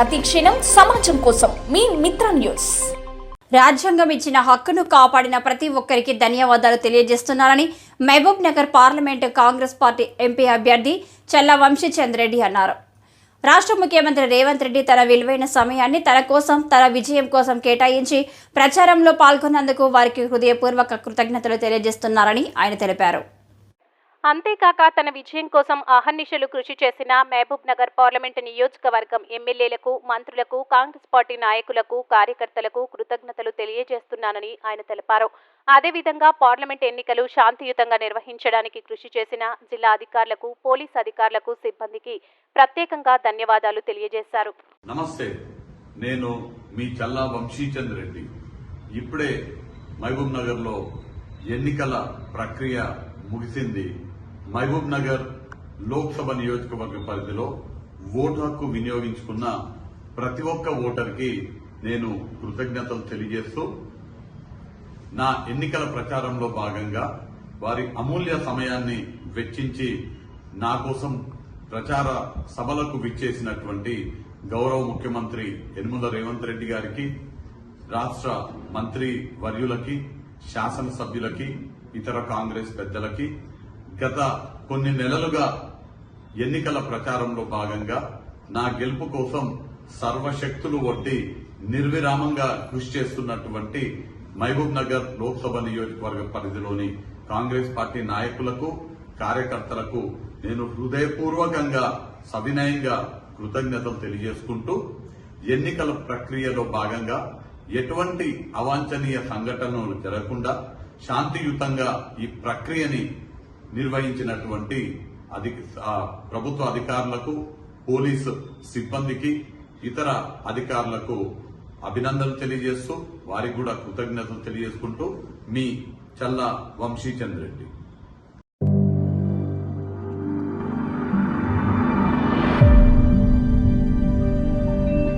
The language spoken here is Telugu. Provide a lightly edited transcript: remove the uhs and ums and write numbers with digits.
ప్రతి క్షణం సమాజం కోసం మీ మిత్ర న్యూస్. రాజ్యాంగం ఇచ్చిన హక్కును కాపాడిన ప్రతి ఒక్కరికి ధన్యవాదాలు తెలియజేస్తున్నారని Mahbub Nagar parliament Congress party MP అభ్యర్థి చల్లా వంశీచంద్ రెడ్డి అన్నారు. రాష్ట్ర ముఖ్యమంత్రి రేవంత్ రెడ్డి తన విలువైన సమయాన్ని తన కోసం, తన విజయం కోసం కేటాయించి ప్రచారంలో పాల్గొన్నందుకు వారికి హృదయపూర్వక కృతజ్ఞతలు తెలియజేస్తున్నారని ఆయన తెలిపారు. అంతేకాక తన విజయం కోసం అహర్నిశలు కృషి చేసిన మహబూబ్ నగర్ పార్లమెంటు నియోజకవర్గం ఎమ్మెల్యేలకు, మంత్రులకు, కాంగ్రెస్ పార్టీ నాయకులకు, కార్యకర్తలకు కృతజ్ఞతలు తెలియజేస్తున్నానని ఆయన తెలిపారు. అదేవిధంగా పార్లమెంట్ ఎన్నికలు శాంతియుతంగా నిర్వహించడానికి కృషి చేసిన జిల్లా అధికారులకు, పోలీస్ అధికారులకు, సిబ్బందికి ప్రత్యేకంగా ధన్యవాదాలు తెలియజేశారు. నమస్తే, నేను మీ చల్లా వంశీచంద్ రెడ్డి. ఇప్పుడే మహబూబ్ నగర్ లో ఎన్నికల ప్రక్రియ ముగిసింది. మహబూబ్ నగర్ లోక్సభ నియోజకవర్గ పరిధిలో ఓటు హక్కు వినియోగించుకున్న ప్రతి ఒక్క ఓటర్కి నేను కృతజ్ఞతలు తెలియజేస్తూ నా ఎన్నికల ప్రచారంలో భాగంగా వారి అమూల్య సమయాన్ని వెచ్చించి నా కోసం ప్రచార సభలకు విచ్చేసినటువంటి గౌరవ ముఖ్యమంత్రి యనమల రేవంత్ రెడ్డి గారికి, రాష్ట్ర మంత్రి వర్యులకి, శాసనసభ్యులకి, ఇతర కాంగ్రెస్ పెద్దలకి గత కొన్ని నెలలుగా ఎన్నికల ప్రచారంలో భాగంగా నా గెలుపు కోసం సర్వశక్తులు ఒడ్డి నిర్విరామంగా కృషి చేస్తున్నటువంటి మహబూబ్ నగర్ లోక్సభ నియోజకవర్గ పరిధిలోని కాంగ్రెస్ పార్టీ నాయకులకు, కార్యకర్తలకు నేను హృదయపూర్వకంగా, సవినయంగా కృతజ్ఞతలు తెలియజేసుకుంటూ ఎన్నికల ప్రక్రియలో భాగంగా ఎటువంటి అవాంఛనీయ సంఘటనలు జరగకుండా శాంతియుతంగా ఈ ప్రక్రియని నిర్వహించినటువంటి ప్రభుత్వ అధికారులకు, పోలీసు సిబ్బందికి, ఇతర అధికారులకు అభినందనలు తెలియజేస్తూ వారికి కూడా కృతజ్ఞతలు తెలియజేసుకుంటూ మీ చల్లా వంశీచంద్ రెడ్డి.